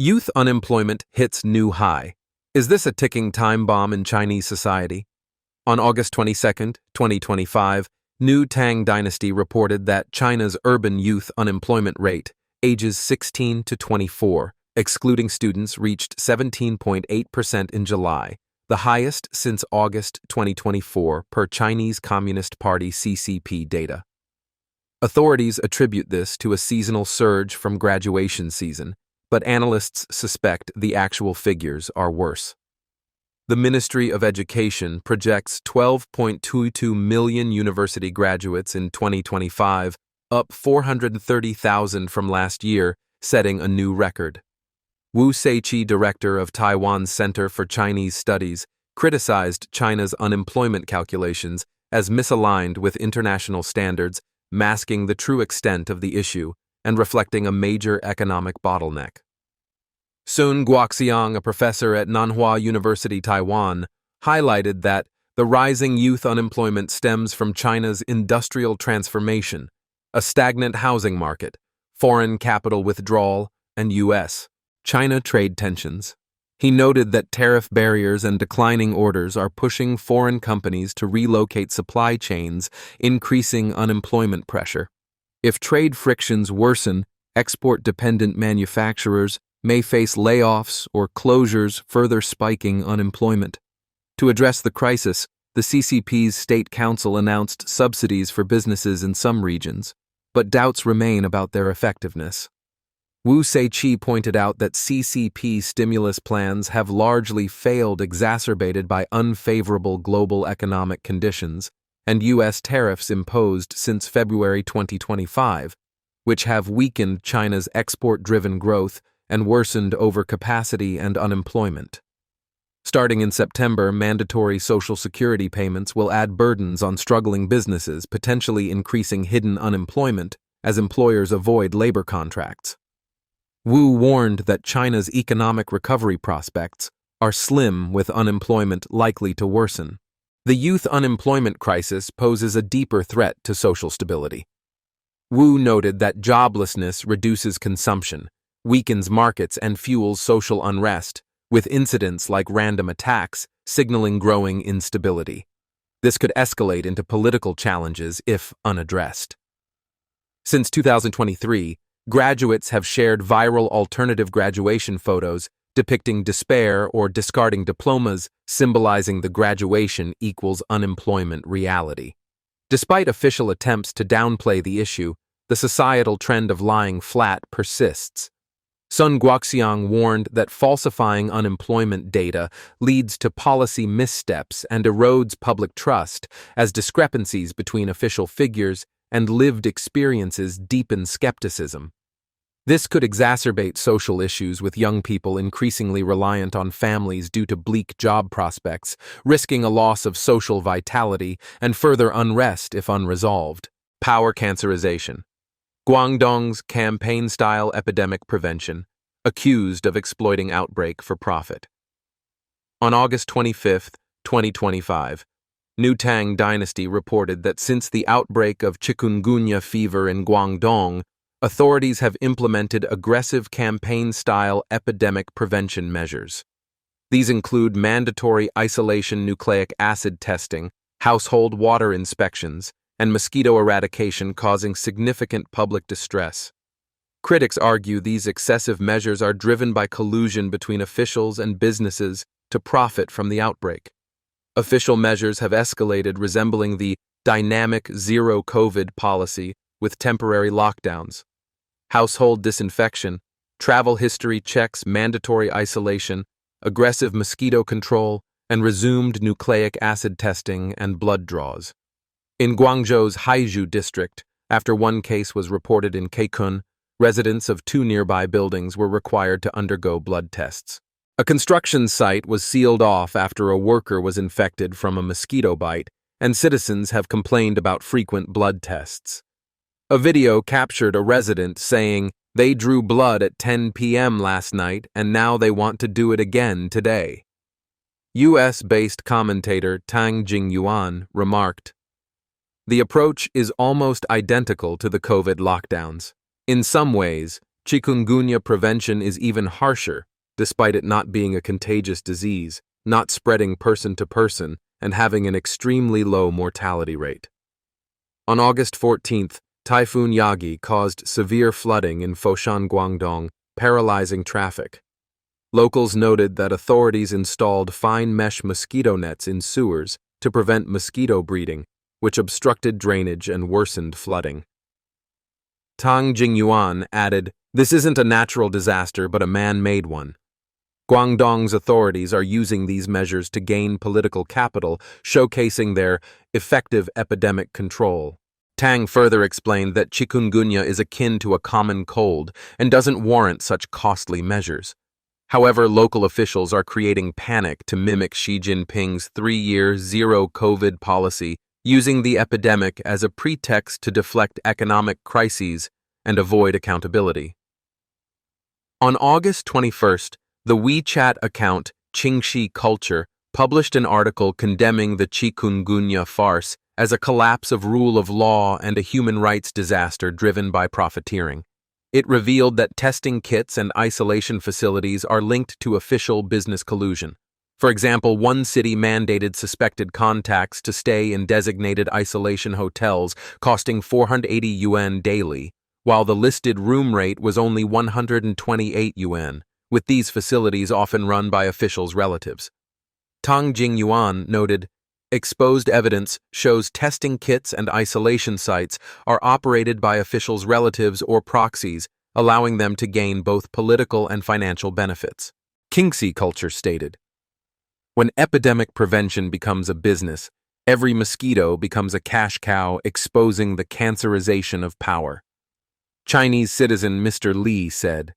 Youth unemployment hits new high. Is this a ticking time bomb in Chinese society? On August 22, 2025, New Tang Dynasty reported that China's urban youth unemployment rate, ages 16 to 24, excluding students, reached 17.8% in July, the highest since August 2024 per Chinese Communist Party CCP data. Authorities attribute this to a seasonal surge from graduation season, but analysts suspect the actual figures are worse. The Ministry of Education projects 12.22 million university graduates in 2025, up 430,000 from last year, setting a new record. Wu Seiqi, director of Taiwan's Center for Chinese Studies, criticized China's unemployment calculations as misaligned with international standards, masking the true extent of the issue and reflecting a major economic bottleneck. Sun Guoxiang, a professor at Nanhua University, Taiwan, highlighted that the rising youth unemployment stems from China's industrial transformation, a stagnant housing market, foreign capital withdrawal, and U.S. China trade tensions. He noted that tariff barriers and declining orders are pushing foreign companies to relocate supply chains, increasing unemployment pressure. If trade frictions worsen, export-dependent manufacturers may face layoffs or closures, further spiking unemployment. To address the crisis, the CCP's State Council announced subsidies for businesses in some regions, but doubts remain about their effectiveness. Wu Seiqi pointed out that CCP stimulus plans have largely failed, exacerbated by unfavorable global economic conditions and U.S. tariffs imposed since February 2025, which have weakened China's export-driven growth and worsened overcapacity and unemployment. Starting in September, mandatory Social Security payments will add burdens on struggling businesses, potentially increasing hidden unemployment as employers avoid labor contracts. Wu warned that China's economic recovery prospects are slim, with unemployment likely to worsen. The youth unemployment crisis poses a deeper threat to social stability. Wu noted that joblessness reduces consumption, weakens markets, and fuels social unrest, with incidents like random attacks signaling growing instability. This could escalate into political challenges if unaddressed. Since 2023, graduates have shared viral alternative graduation photos depicting despair or discarding diplomas, symbolizing the graduation equals unemployment reality. Despite official attempts to downplay the issue, the societal trend of lying flat persists. Sun Guoxiang warned that falsifying unemployment data leads to policy missteps and erodes public trust, as discrepancies between official figures and lived experiences deepen skepticism. This could exacerbate social issues, with young people increasingly reliant on families due to bleak job prospects, risking a loss of social vitality and further unrest if unresolved. Power cancerization. Guangdong's campaign-style epidemic prevention, accused of exploiting outbreak for profit. On August 25, 2025, New Tang Dynasty reported that since the outbreak of chikungunya fever in Guangdong, authorities have implemented aggressive campaign-style epidemic prevention measures. These include mandatory isolation nucleic acid testing, household water inspections, and mosquito eradication, causing significant public distress. Critics argue these excessive measures are driven by collusion between officials and businesses to profit from the outbreak. Official measures have escalated, resembling the dynamic zero-COVID policy with temporary lockdowns, household disinfection, travel history checks, mandatory isolation, aggressive mosquito control, and resumed nucleic acid testing and blood draws. In Guangzhou's Haizhu district, after one case was reported in Kaikun, residents of 2 nearby buildings were required to undergo blood tests. A construction site was sealed off after a worker was infected from a mosquito bite, and citizens have complained about frequent blood tests. A video captured a resident saying they drew blood at 10 p.m. last night and now they want to do it again today. U.S.-based commentator Tang Jingyuan remarked, "The approach is almost identical to the COVID lockdowns. In some ways, Chikungunya prevention is even harsher, despite it not being a contagious disease, not spreading person to person, and having an extremely low mortality rate. On August 14th, Typhoon Yagi caused severe flooding in Foshan, Guangdong, paralyzing traffic. Locals noted that authorities installed fine mesh mosquito nets in sewers to prevent mosquito breeding, which obstructed drainage and worsened flooding. Tang Jingyuan added, "This isn't a natural disaster but a man-made one. Guangdong's authorities are using these measures to gain political capital, showcasing their effective epidemic control." Tang further explained that chikungunya is akin to a common cold and doesn't warrant such costly measures. However, local officials are creating panic to mimic Xi Jinping's 3-year zero-COVID policy, using the epidemic as a pretext to deflect economic crises and avoid accountability. On August 21st, the WeChat account Qingxi Culture published an article condemning the chikungunya farce as a collapse of rule of law and a human rights disaster driven by profiteering. It revealed that testing kits and isolation facilities are linked to official business collusion. For example, one city mandated suspected contacts to stay in designated isolation hotels, costing 480 yuan daily, while the listed room rate was only 128 yuan, with these facilities often run by officials' relatives. Tang Jingyuan noted, "Exposed evidence shows testing kits and isolation sites are operated by officials' relatives or proxies, allowing them to gain both political and financial benefits." Qingxi Culture stated, "When epidemic prevention becomes a business, every mosquito becomes a cash cow, exposing the cancerization of power." Chinese citizen Mr. Li said,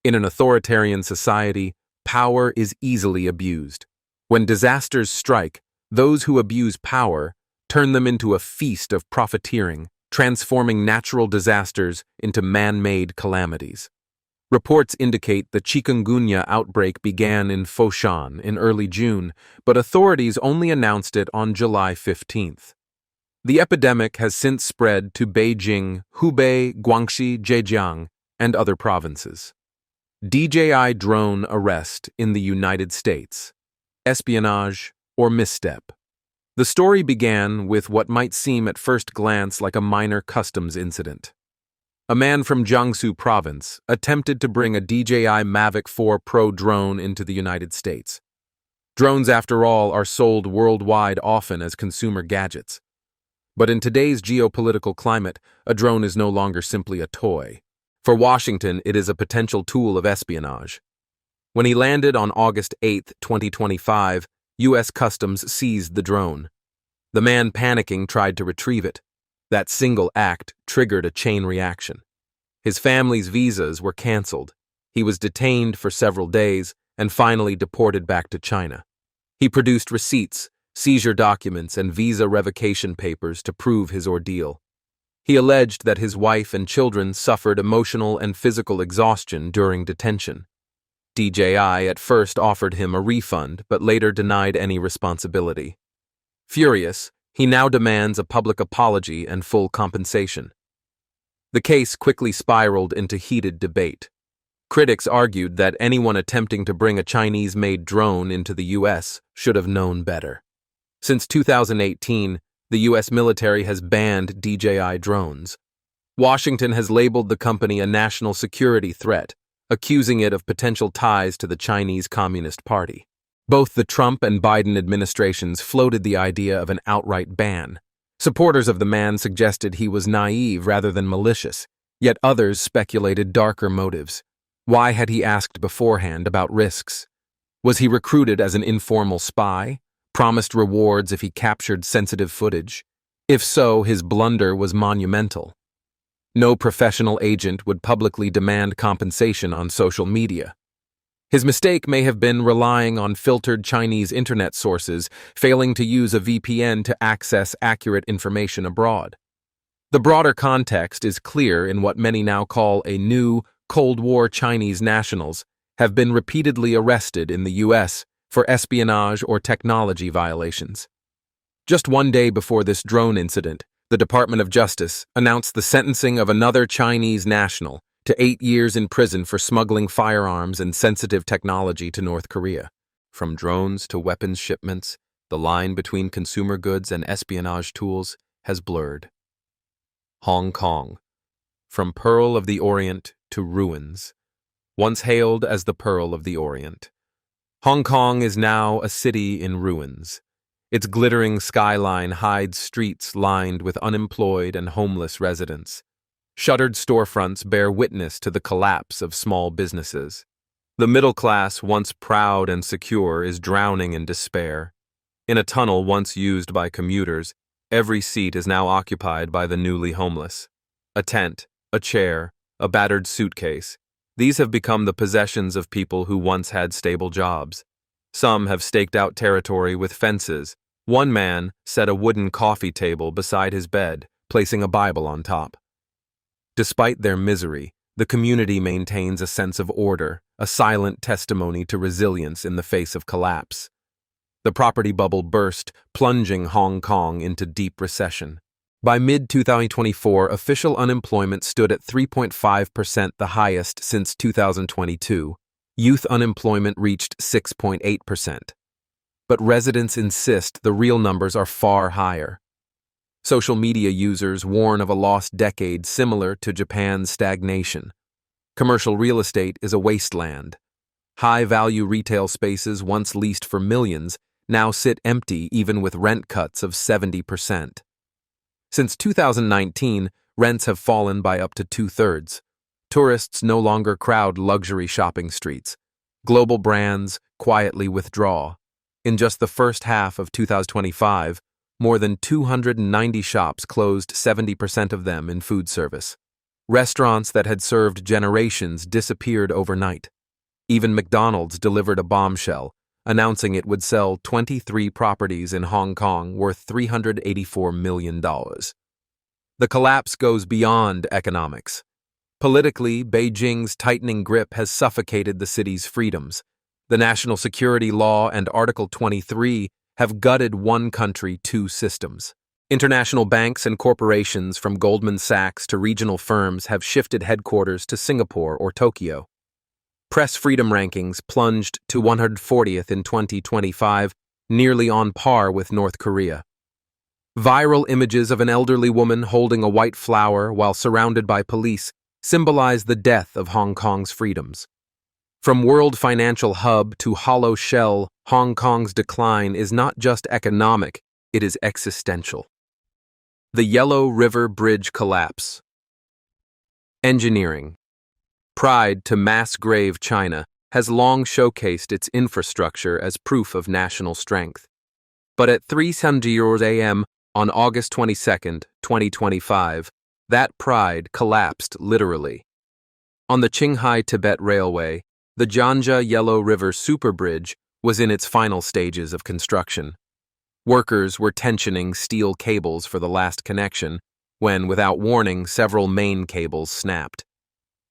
"In an authoritarian society, power is easily abused. When disasters strike, those who abuse power turn them into a feast of profiteering, transforming natural disasters into man-made calamities." Reports indicate the chikungunya outbreak began in Foshan in early June, but authorities only announced it on July 15th. The epidemic has since spread to Beijing, Hubei, Guangxi, Zhejiang, and other provinces. DJI drone arrest in the United States. Espionage or misstep. The story began with what might seem at first glance like a minor customs incident. A man from Jiangsu province attempted to bring a DJI Mavic 4 Pro drone into the United States. Drones, after all, are sold worldwide often as consumer gadgets. But in today's geopolitical climate, a drone is no longer simply a toy. For Washington, it is a potential tool of espionage. When he landed on August 8, 2025, U.S. Customs seized the drone. The man, panicking, tried to retrieve it. That single act triggered a chain reaction. His family's visas were canceled. He was detained for several days and finally deported back to China. He produced receipts, seizure documents, and visa revocation papers to prove his ordeal. He alleged that his wife and children suffered emotional and physical exhaustion during detention. DJI at first offered him a refund, but later denied any responsibility. Furious, he now demands a public apology and full compensation. The case quickly spiraled into heated debate. Critics argued that anyone attempting to bring a Chinese-made drone into the U.S. should have known better. Since 2018, the U.S. military has banned DJI drones. Washington has labeled the company a national security threat, accusing it of potential ties to the Chinese Communist Party. Both the Trump and Biden administrations floated the idea of an outright ban. Supporters of the man suggested he was naive rather than malicious, yet others speculated darker motives. Why had he asked beforehand about risks? Was he recruited as an informal spy, promised rewards if he captured sensitive footage? If so, his blunder was monumental. No professional agent would publicly demand compensation on social media. His mistake may have been relying on filtered Chinese internet sources, failing to use a VPN to access accurate information abroad. The broader context is clear in what many now call a new Cold War Chinese nationals have been repeatedly arrested in the U.S. for espionage or technology violations. Just one day before this drone incident, the Department of Justice announced the sentencing of another Chinese national to 8 years in prison for smuggling firearms and sensitive technology to North Korea. From drones to weapons shipments, the line between consumer goods and espionage tools has blurred. Hong Kong. From Pearl of the Orient to ruins. Once hailed as the Pearl of the Orient, Hong Kong is now a city in ruins. Its glittering skyline hides streets lined with unemployed and homeless residents. Shuttered storefronts bear witness to the collapse of small businesses. The middle class, once proud and secure, is drowning in despair. In a tunnel once used by commuters, every seat is now occupied by the newly homeless. A tent, a chair, a battered suitcase. These have become the possessions of people who once had stable jobs. Some have staked out territory with fences. One man set a wooden coffee table beside his bed, placing a Bible on top. Despite their misery, the community maintains a sense of order, a silent testimony to resilience in the face of collapse. The property bubble burst, plunging Hong Kong into deep recession. By mid-2024, official unemployment stood at 3.5%, the highest since 2022. Youth unemployment reached 6.8%. But residents insist the real numbers are far higher. Social media users warn of a lost decade similar to Japan's stagnation. Commercial real estate is a wasteland. High-value retail spaces once leased for millions now sit empty even with rent cuts of 70%. Since 2019, rents have fallen by up to 2/3. Tourists no longer crowd luxury shopping streets. Global brands quietly withdraw. In just the first half of 2025, more than 290 shops closed, 70% of them in food service. Restaurants that had served generations disappeared overnight. Even McDonald's delivered a bombshell, announcing it would sell 23 properties in Hong Kong worth $384 million. The collapse goes beyond economics. Politically, Beijing's tightening grip has suffocated the city's freedoms. The national security law and Article 23 have gutted one country, two systems. International banks and corporations from Goldman Sachs to regional firms have shifted headquarters to Singapore or Tokyo. Press freedom rankings plunged to 140th in 2025, nearly on par with North Korea. Viral images of an elderly woman holding a white flower while surrounded by police symbolize the death of Hong Kong's freedoms. From world financial hub to hollow shell, Hong Kong's decline is not just economic, it is existential. The Yellow River Bridge collapse. Engineering. Pride to mass grave China has long showcased its infrastructure as proof of national strength. But at 3:00 a.m. on August 22, 2025, that pride collapsed literally. On the Qinghai-Tibet Railway, the Jianja Yellow River Superbridge was in its final stages of construction. Workers were tensioning steel cables for the last connection when, without warning, several main cables snapped.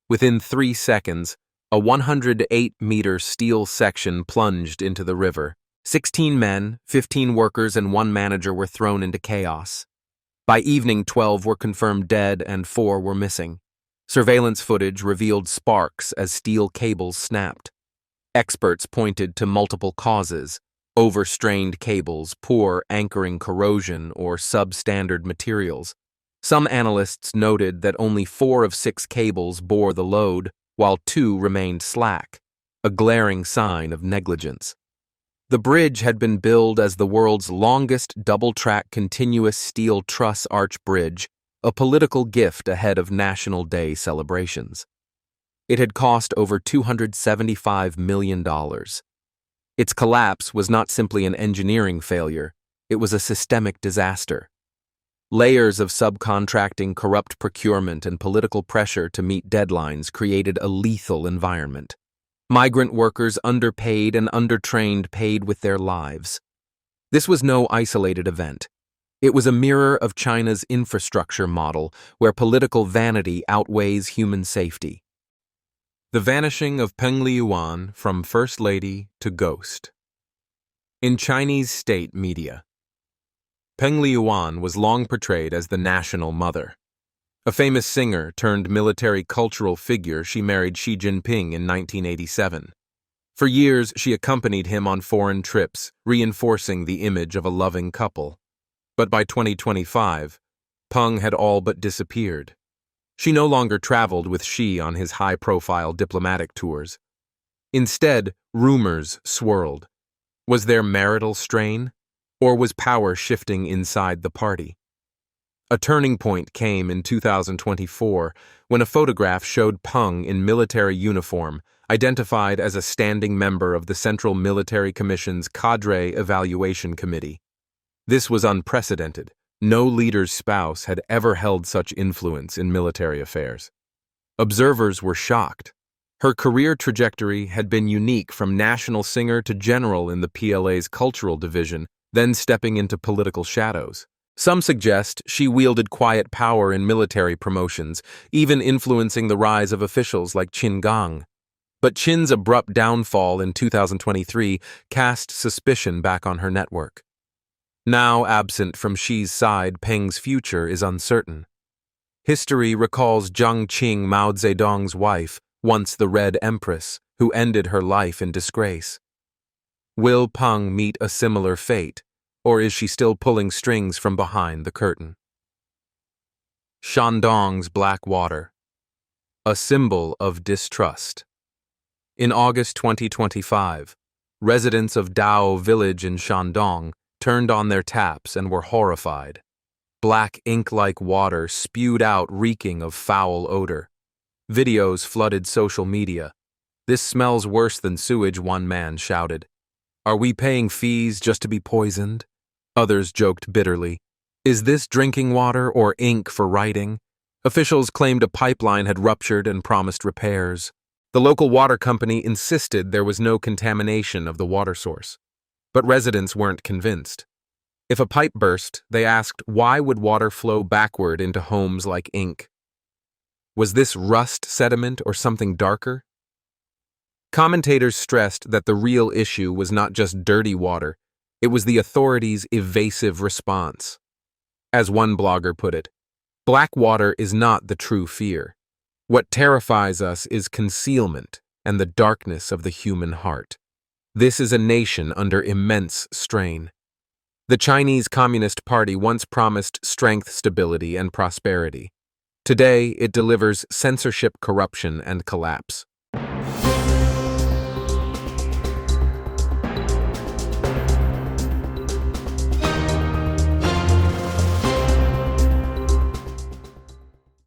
Within 3 seconds, a 108-meter steel section plunged into the river. 16 men, 15 workers, and 1 manager were thrown into chaos. By evening, 12 were confirmed dead and 4 were missing. Surveillance footage revealed sparks as steel cables snapped. Experts pointed to multiple causes: overstrained cables, poor anchoring corrosion, or substandard materials. Some analysts noted that only 4 of 6 cables bore the load, while 2 remained slack, a glaring sign of negligence. The bridge had been billed as the world's longest double-track continuous steel truss arch bridge, a political gift ahead of National Day celebrations. It had cost over $275 million. Its collapse was not simply an engineering failure, it was a systemic disaster. Layers of subcontracting, corrupt procurement, and political pressure to meet deadlines created a lethal environment. Migrant workers, underpaid and undertrained, paid with their lives. This was no isolated event. It was a mirror of China's infrastructure model, where political vanity outweighs human safety. The vanishing of Peng Liyuan from First Lady to Ghost. In Chinese state media, Peng Liyuan was long portrayed as the national mother. A famous singer turned military cultural figure, she married Xi Jinping in 1987. For years, she accompanied him on foreign trips, reinforcing the image of a loving couple. But by 2025, Peng had all but disappeared. She no longer traveled with Xi on his high-profile diplomatic tours. Instead, rumors swirled. Was there marital strain? Or was power shifting inside the party? A turning point came in 2024 when a photograph showed Peng in military uniform, identified as a standing member of the Central Military Commission's Cadre Evaluation Committee. This was unprecedented. No leader's spouse had ever held such influence in military affairs. Observers were shocked. Her career trajectory had been unique, from national singer to general in the PLA's cultural division, then stepping into political shadows. Some suggest she wielded quiet power in military promotions, even influencing the rise of officials like Qin Gang. But Qin's abrupt downfall in 2023 cast suspicion back on her network. Now absent from Xi's side, Peng's future is uncertain. History recalls Jiang Qing, Mao Zedong's wife, once the Red Empress, who ended her life in disgrace. Will Peng meet a similar fate, or is she still pulling strings from behind the curtain? Shandong's black water, a symbol of distrust. In August 2025, residents of Dao village in Shandong turned on their taps and were horrified. Black ink-like water spewed out, reeking of foul odor. Videos flooded social media. "This smells worse than sewage," one man shouted. "Are we paying fees just to be poisoned?" Others joked bitterly. "Is this drinking water or ink for writing?" Officials claimed a pipeline had ruptured and promised repairs. The local water company insisted there was no contamination of the water source. But residents weren't convinced. If a pipe burst, they asked, why would water flow backward into homes like ink? Was this rust sediment or something darker? Commentators stressed that the real issue was not just dirty water, it was the authorities' evasive response. As one blogger put it, "Black water is not the true fear. What terrifies us is concealment and the darkness of the human heart." This is a nation under immense strain. The Chinese Communist Party once promised strength, stability, and prosperity. Today, it delivers censorship, corruption, and collapse.